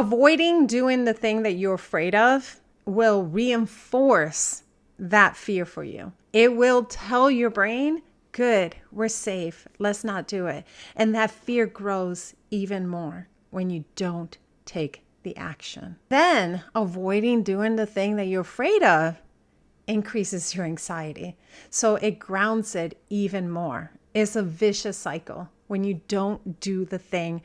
Avoiding doing the thing that you're afraid of will reinforce that fear for you. It will tell your brain, good, we're safe, let's not do it. And that fear grows even more when you don't take the action. Then avoiding doing the thing that you're afraid of increases your anxiety. So it grounds it even more. It's a vicious cycle when you don't do the thing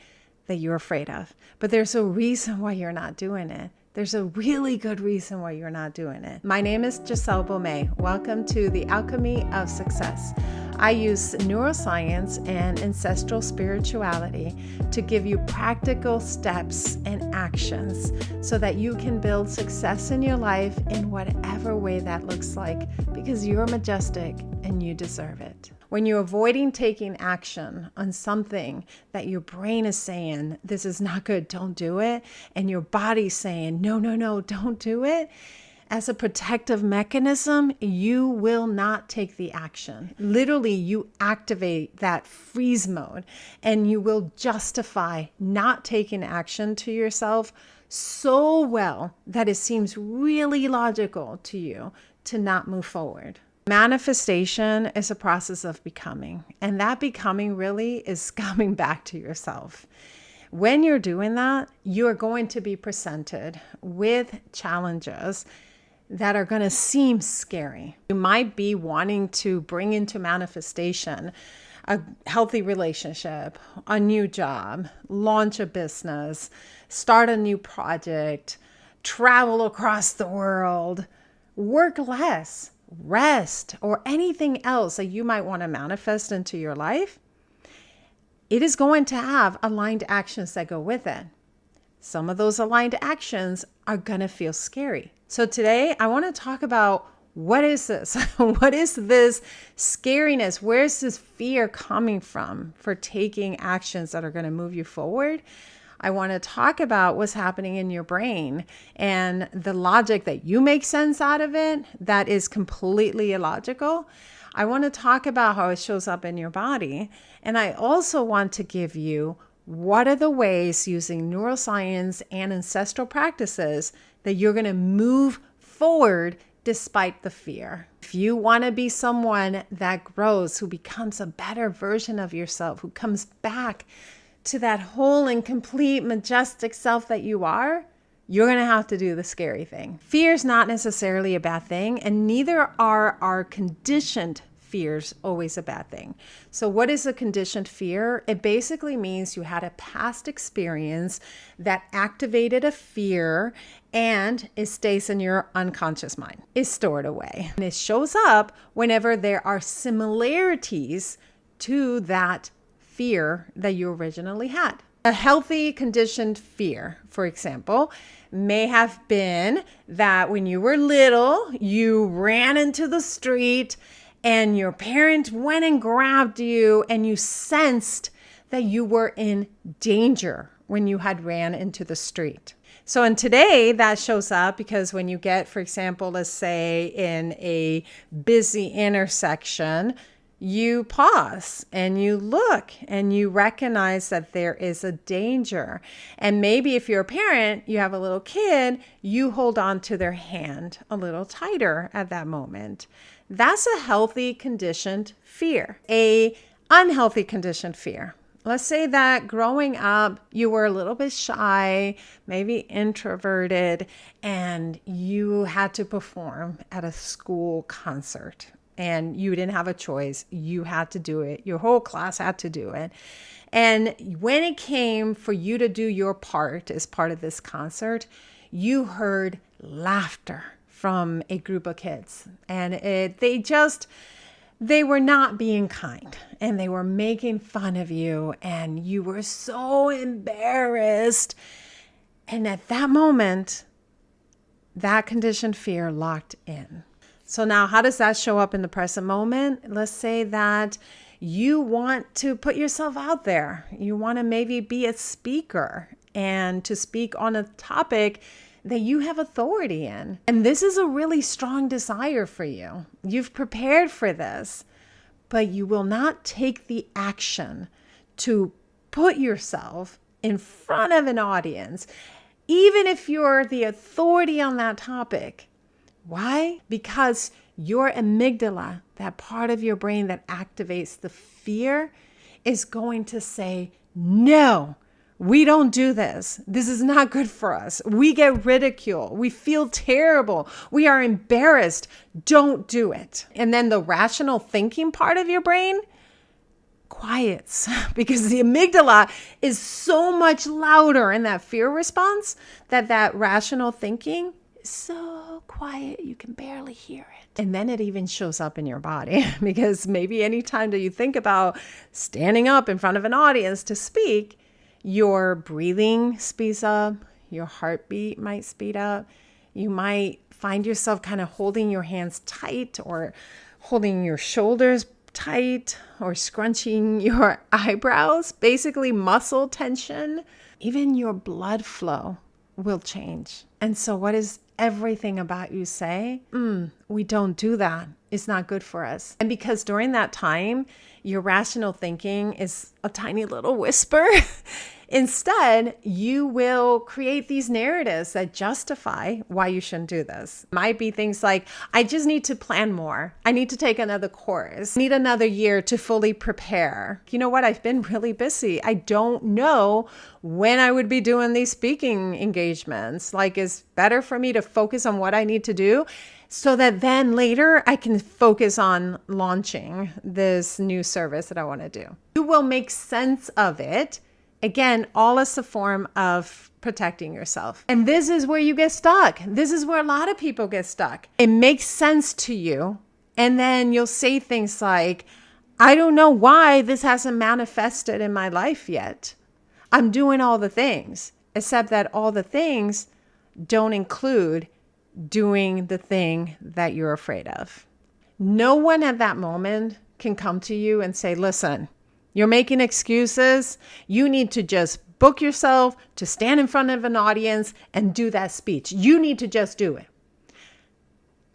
that you're afraid of. But there's a reason why you're not doing it. There's a really good reason why you're not doing it. My name is Giselle Baumet. Welcome to the Alchemy of Success. I use neuroscience and ancestral spirituality to give you practical steps and actions so that you can build success in your life in whatever way that looks like, because you're majestic and you deserve it. When you're avoiding taking action on something that your brain is saying, this is not good, don't do it, and your body's saying, no, don't do it, as a protective mechanism, you will not take the action. Literally, you activate that freeze mode and you will justify not taking action to yourself so well that it seems really logical to you to not move forward. Manifestation is a process of becoming, and that becoming really is coming back to yourself. When you're doing that, you are going to be presented with challenges that are going to seem scary. You might be wanting to bring into manifestation a healthy relationship, a new job, launch a business, start a new project, travel across the world, work less, rest, or anything else that you might want to manifest into your life. It is going to have aligned actions that go with it. Some of those aligned actions are going to feel scary. So today I want to talk about what is this? What is this scariness? Where's this fear coming from for taking actions that are going to move you forward? I want to talk about what's happening in your brain and the logic that you make sense out of it that is completely illogical. I want to talk about how it shows up in your body. And I also want to give you what are the ways using neuroscience and ancestral practices that you're going to move forward despite the fear. If you want to be someone that grows, who becomes a better version of yourself, who comes back to that whole and complete majestic self that you are, you're going to have to do the scary thing. Fear is not necessarily a bad thing, and neither are our conditioned fears always a bad thing. So what is a conditioned fear? It basically means you had a past experience that activated a fear and it stays in your unconscious mind. It's stored away. And it shows up whenever there are similarities to that fear that you originally had. A healthy conditioned fear, for example, may have been that when you were little, you ran into the street and your parent went and grabbed you and you sensed that you were in danger when you had ran into the street. So in today, that shows up because when you get, for example, let's say in a busy intersection, you pause and you look and you recognize that there is a danger. And maybe if you're a parent, you have a little kid, you hold on to their hand a little tighter at that moment. That's a healthy conditioned fear. A unhealthy conditioned fear. Let's say that growing up, you were a little bit shy, maybe introverted, and you had to perform at a school concert. And you didn't have a choice. You had to do it. Your whole class had to do it. And when it came for you to do your part as part of this concert, you heard laughter from a group of kids. And they were not being kind. And they were making fun of you. And you were so embarrassed. And at that moment, that conditioned fear locked in. So now how does that show up in the present moment? Let's say that you want to put yourself out there. You want to maybe be a speaker and to speak on a topic that you have authority in. And this is a really strong desire for you. You've prepared for this, but you will not take the action to put yourself in front of an audience even if you're the authority on that topic. Why? Because your amygdala, that part of your brain that activates the fear, is going to say, no, we don't do this. This is not good for us. We get ridiculed. We feel terrible. We are embarrassed. Don't do it. And then the rational thinking part of your brain quiets because the amygdala is so much louder in that fear response that rational thinking is so quiet you can barely hear it. And then it even shows up in your body because maybe anytime that you think about standing up in front of an audience to speak, your breathing speeds up, your heartbeat might speed up. You might find yourself kind of holding your hands tight or holding your shoulders tight or scrunching your eyebrows, basically muscle tension. Even your blood flow will change. And so what does everything about you say? We don't do that. It's not good for us. And because during that time, your rational thinking is a tiny little whisper, instead, you will create these narratives that justify why you shouldn't do this. Might be things like, I just need to plan more. I need to take another course. I need another year to fully prepare. You know what? I've been really busy. I don't know when I would be doing these speaking engagements. Like, it's better for me to focus on what I need to do so that then later I can focus on launching this new service that I want to do. You will make sense of it. Again, all as a form of protecting yourself. And this is where you get stuck. This is where a lot of people get stuck. It makes sense to you. And then you'll say things like, I don't know why this hasn't manifested in my life yet. I'm doing all the things, except that all the things don't include doing the thing that you're afraid of. No one at that moment can come to you and say, listen, you're making excuses. You need to just book yourself to stand in front of an audience and do that speech. You need to just do it.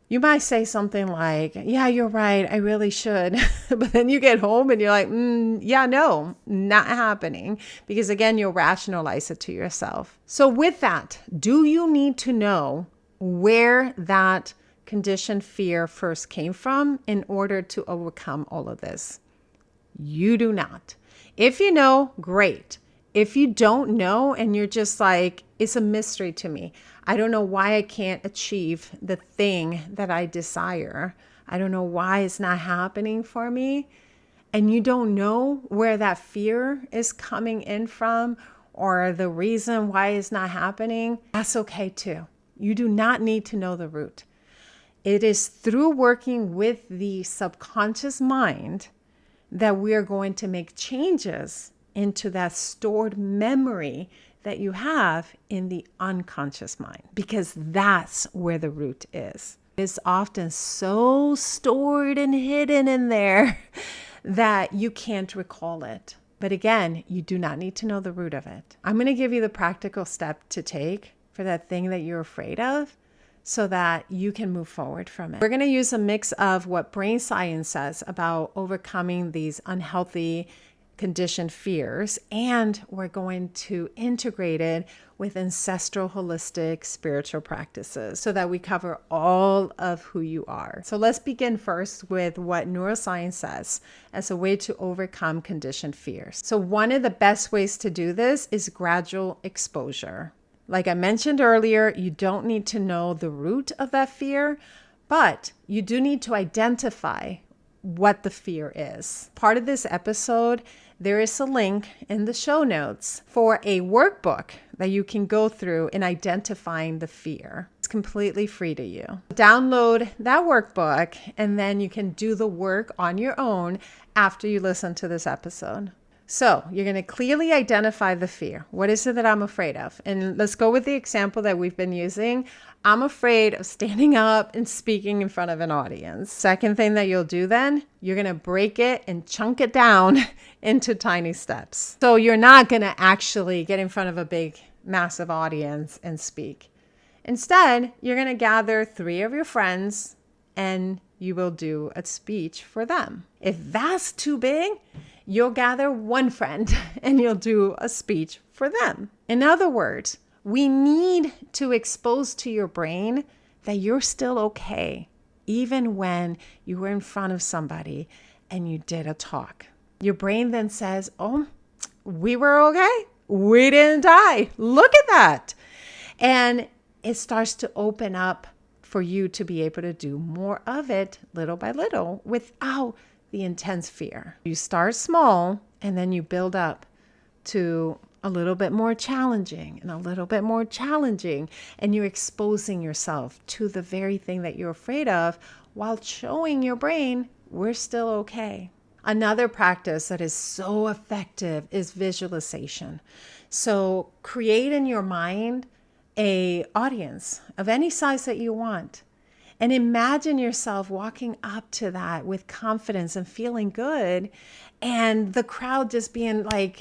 You might say something like, yeah, you're right. I really should. But then you get home and you're like, yeah, no, not happening. Because again, you'll rationalize it to yourself. So with that, do you need to know where that conditioned fear first came from in order to overcome all of this? You do not. If you know, great. If you don't know and you're just like, it's a mystery to me. I don't know why I can't achieve the thing that I desire. I don't know why it's not happening for me. And you don't know where that fear is coming in from or the reason why it's not happening. That's okay too. You do not need to know the root. It is through working with the subconscious mind that we are going to make changes into that stored memory that you have in the unconscious mind, because that's where the root is. It's often so stored and hidden in there that you can't recall it. But again, you do not need to know the root of it. I'm going to give you the practical step to take for that thing that you're afraid of so that you can move forward from it. We're going to use a mix of what brain science says about overcoming these unhealthy conditioned fears, and we're going to integrate it with ancestral holistic spiritual practices so that we cover all of who you are. So let's begin first with what neuroscience says as a way to overcome conditioned fears. So one of the best ways to do this is gradual exposure. Like I mentioned earlier, you don't need to know the root of that fear, but you do need to identify what the fear is. Part of this episode, there is a link in the show notes for a workbook that you can go through in identifying the fear. It's completely free to you. Download that workbook and then you can do the work on your own after you listen to this episode. So you're going to clearly identify the fear. What is it that I'm afraid of? And let's go with the example that we've been using. I'm afraid of standing up and speaking in front of an audience. Second thing that you'll do then, you're going to break it and chunk it down into tiny steps. So you're not going to actually get in front of a big, massive audience and speak. Instead, you're going to gather 3 of your friends and you will do a speech for them. If that's too big, you'll gather 1 friend and you'll do a speech for them. In other words, We need to expose to your brain that you're still okay, even when you were in front of somebody and you did a talk. Your brain then says, oh, we were okay. We didn't die. Look at that. And it starts to open up for you to be able to do more of it little by little without the intense fear. You start small and then you build up to a little bit more challenging and a little bit more challenging. And you're exposing yourself to the very thing that you're afraid of while showing your brain we're still okay. Another practice that is so effective is visualization. So create in your mind an audience of any size that you want. And imagine yourself walking up to that with confidence and feeling good. And the crowd just being like,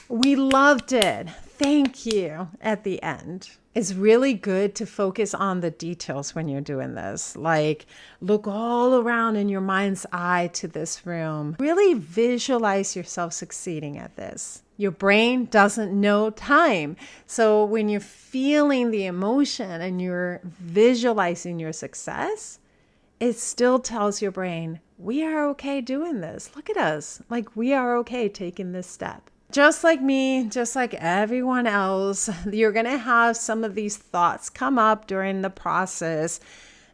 we loved it. Thank you at the end. It's really good to focus on the details when you're doing this. Like, look all around in your mind's eye to this room. Really visualize yourself succeeding at this. Your brain doesn't know time. So when you're feeling the emotion and you're visualizing your success, it still tells your brain, we are okay doing this. Look at us. Like, we are okay taking this step. Just like me, just like everyone else, you're going to have some of these thoughts come up during the process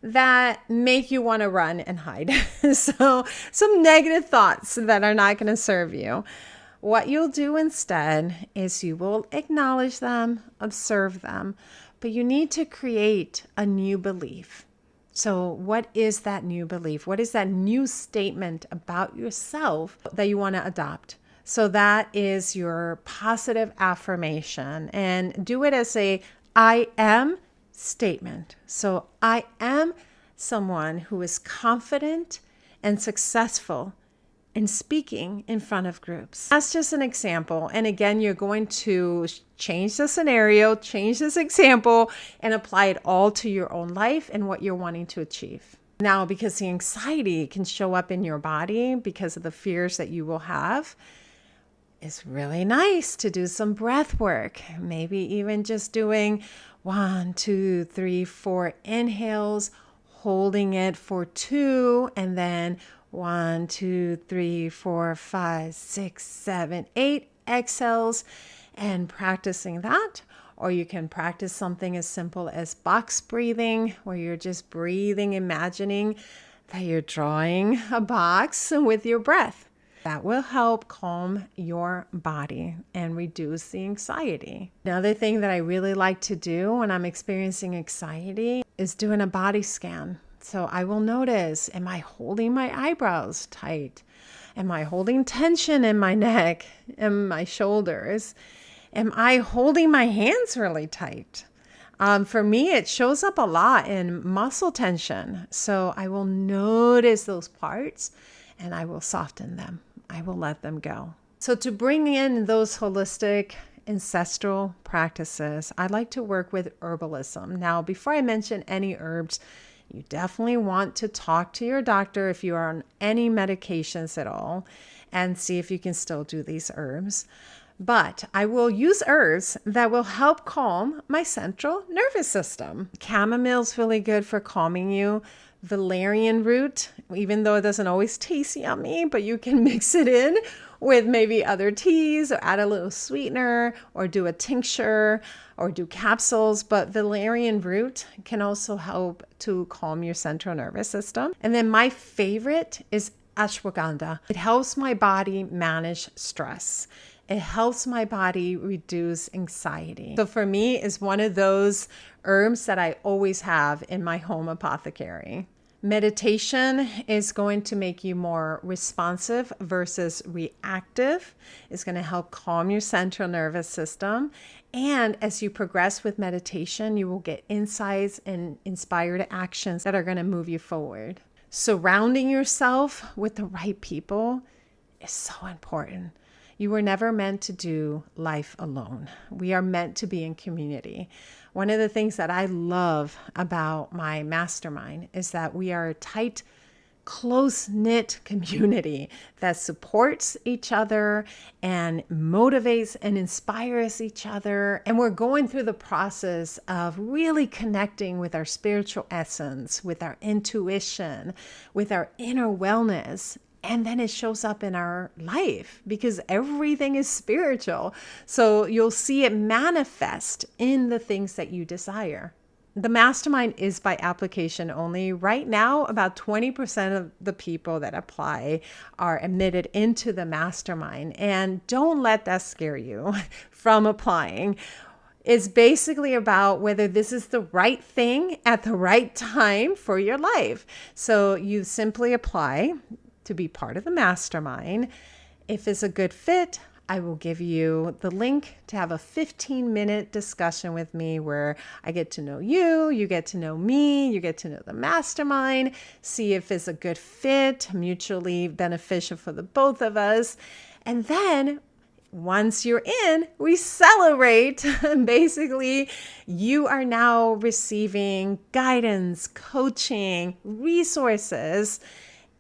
that make you want to run and hide. So some negative thoughts that are not going to serve you. What you'll do instead is you will acknowledge them, observe them, but you need to create a new belief. So what is that new belief? What is that new statement about yourself that you want to adopt? So that is your positive affirmation, and do it as a I am statement. So I am someone who is confident and successful in speaking in front of groups. That's just an example. And again, you're going to change the scenario, change this example, and apply it all to your own life and what you're wanting to achieve. Now, because the anxiety can show up in your body because of the fears that you will have, it's really nice to do some breath work. Maybe even just doing 1, 2, 3, 4 inhales, holding it for 2, and then 1, 2, 3, 4, 5, 6, 7, 8 exhales, and practicing that. Or you can practice something as simple as box breathing, where you're just breathing, imagining that you're drawing a box with your breath. That will help calm your body and reduce the anxiety. Another thing that I really like to do when I'm experiencing anxiety is doing a body scan. So I will notice, am I holding my eyebrows tight? Am I holding tension in my neck and my shoulders? Am I holding my hands really tight? For me, it shows up a lot in muscle tension. So I will notice those parts and I will soften them. I will let them go. So to bring in those holistic ancestral practices, I like to work with herbalism. Now, before I mention any herbs, you definitely want to talk to your doctor if you are on any medications at all and see if you can still do these herbs. But I will use herbs that will help calm my central nervous system. Chamomile is really good for calming you. Valerian root, even though it doesn't always taste yummy, but you can mix it in with maybe other teas or add a little sweetener or do a tincture or do capsules. But valerian root can also help to calm your central nervous system. And then my favorite is ashwagandha. It helps my body manage stress. It helps my body reduce anxiety. So for me, it's one of those herbs that I always have in my home apothecary. Meditation is going to make you more responsive versus reactive. It's going to help calm your central nervous system. And as you progress with meditation, you will get insights and inspired actions that are going to move you forward. Surrounding yourself with the right people is so important. You were never meant to do life alone. We are meant to be in community. One of the things that I love about my mastermind is that we are a tight close-knit community that supports each other and motivates and inspires each other. And we're going through the process of really connecting with our spiritual essence, with our intuition, with our inner wellness. And then it shows up in our life because everything is spiritual. So you'll see it manifest in the things that you desire. The mastermind is by application only. Right now, about 20% of the people that apply are admitted into the mastermind. And don't let that scare you from applying. It's basically about whether this is the right thing at the right time for your life. So you simply apply to be part of the mastermind. If it's a good fit, I will give you the link to have a 15-minute discussion with me where I get to know you, you get to know me, you get to know the mastermind, see if it's a good fit, mutually beneficial for the both of us. And then once you're in, we celebrate. Basically, you are now receiving guidance, coaching, resources,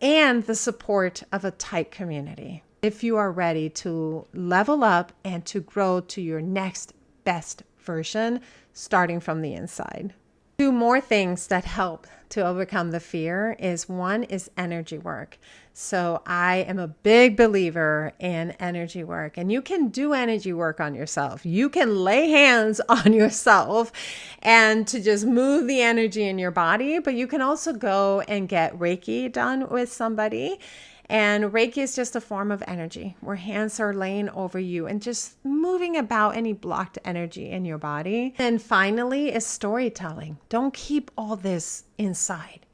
and the support of a tight community. If you are ready to level up and to grow to your next best version, starting from the inside. 2 more things that help to overcome the fear is one is energy work. So I am a big believer in energy work, and you can do energy work on yourself. You can lay hands on yourself and to just move the energy in your body, but you can also go and get Reiki done with somebody. And Reiki is just a form of energy where hands are laying over you and just moving about any blocked energy in your body. And finally is storytelling. Don't keep all this inside.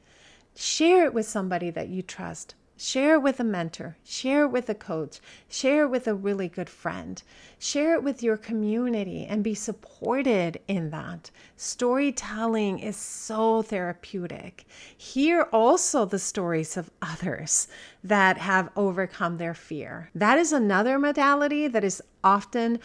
Share it with somebody that you trust. Share it with a mentor, share it with a coach, share it with a really good friend, share it with your community and be supported in that. Storytelling is so therapeutic. Hear also the stories of others that have overcome their fear. That is another modality that is often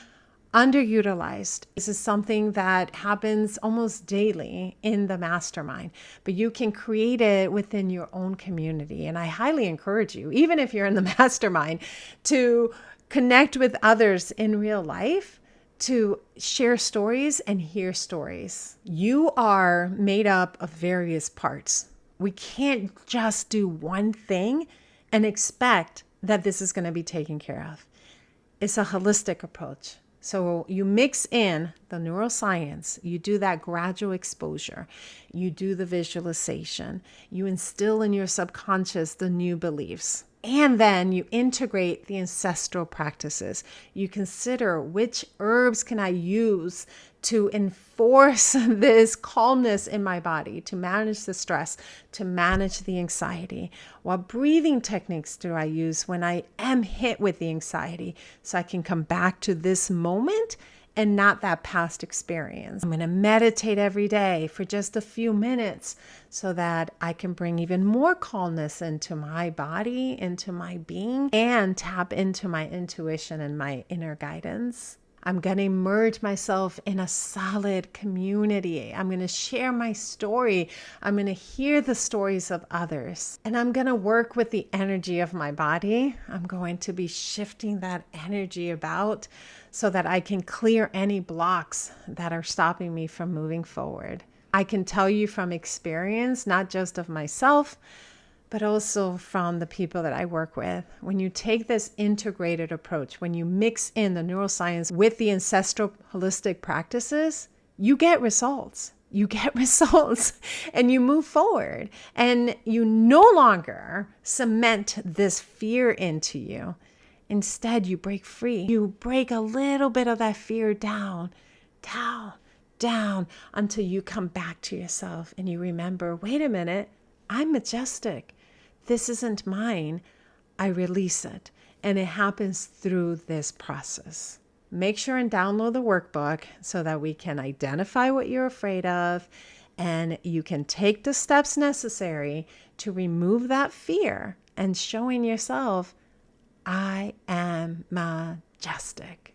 underutilized. This is something that happens almost daily in the mastermind, but you can create it within your own community. And I highly encourage you, even if you're in the mastermind, to connect with others in real life, to share stories and hear stories. You are made up of various parts. We can't just do one thing and expect that this is going to be taken care of. It's a holistic approach. So you mix in the neuroscience, you do that gradual exposure, you do the visualization, you instill in your subconscious the new beliefs, and then you integrate the ancestral practices. You consider which herbs can I use to enforce this calmness in my body, to manage the stress, to manage the anxiety. What breathing techniques do I use when I am hit with the anxiety so I can come back to this moment and not that past experience? I'm going to meditate every day for just a few minutes so that I can bring even more calmness into my body, into my being, and tap into my intuition and my inner guidance. I'm going to immerse myself in a solid community. I'm going to share my story. I'm going to hear the stories of others. And I'm going to work with the energy of my body. I'm going to be shifting that energy about so that I can clear any blocks that are stopping me from moving forward. I can tell you from experience, not just of myself, but also from the people that I work with. When you take this integrated approach, when you mix in the neuroscience with the ancestral holistic practices, you get results. You get results and you move forward, and you no longer cement this fear into you. Instead, you break free. You break a little bit of that fear down until you come back to yourself and you remember, wait a minute, I'm majestic. This isn't mine. I release it. And it happens through this process. Make sure and download the workbook so that we can identify what you're afraid of and you can take the steps necessary to remove that fear and showing yourself, I am majestic.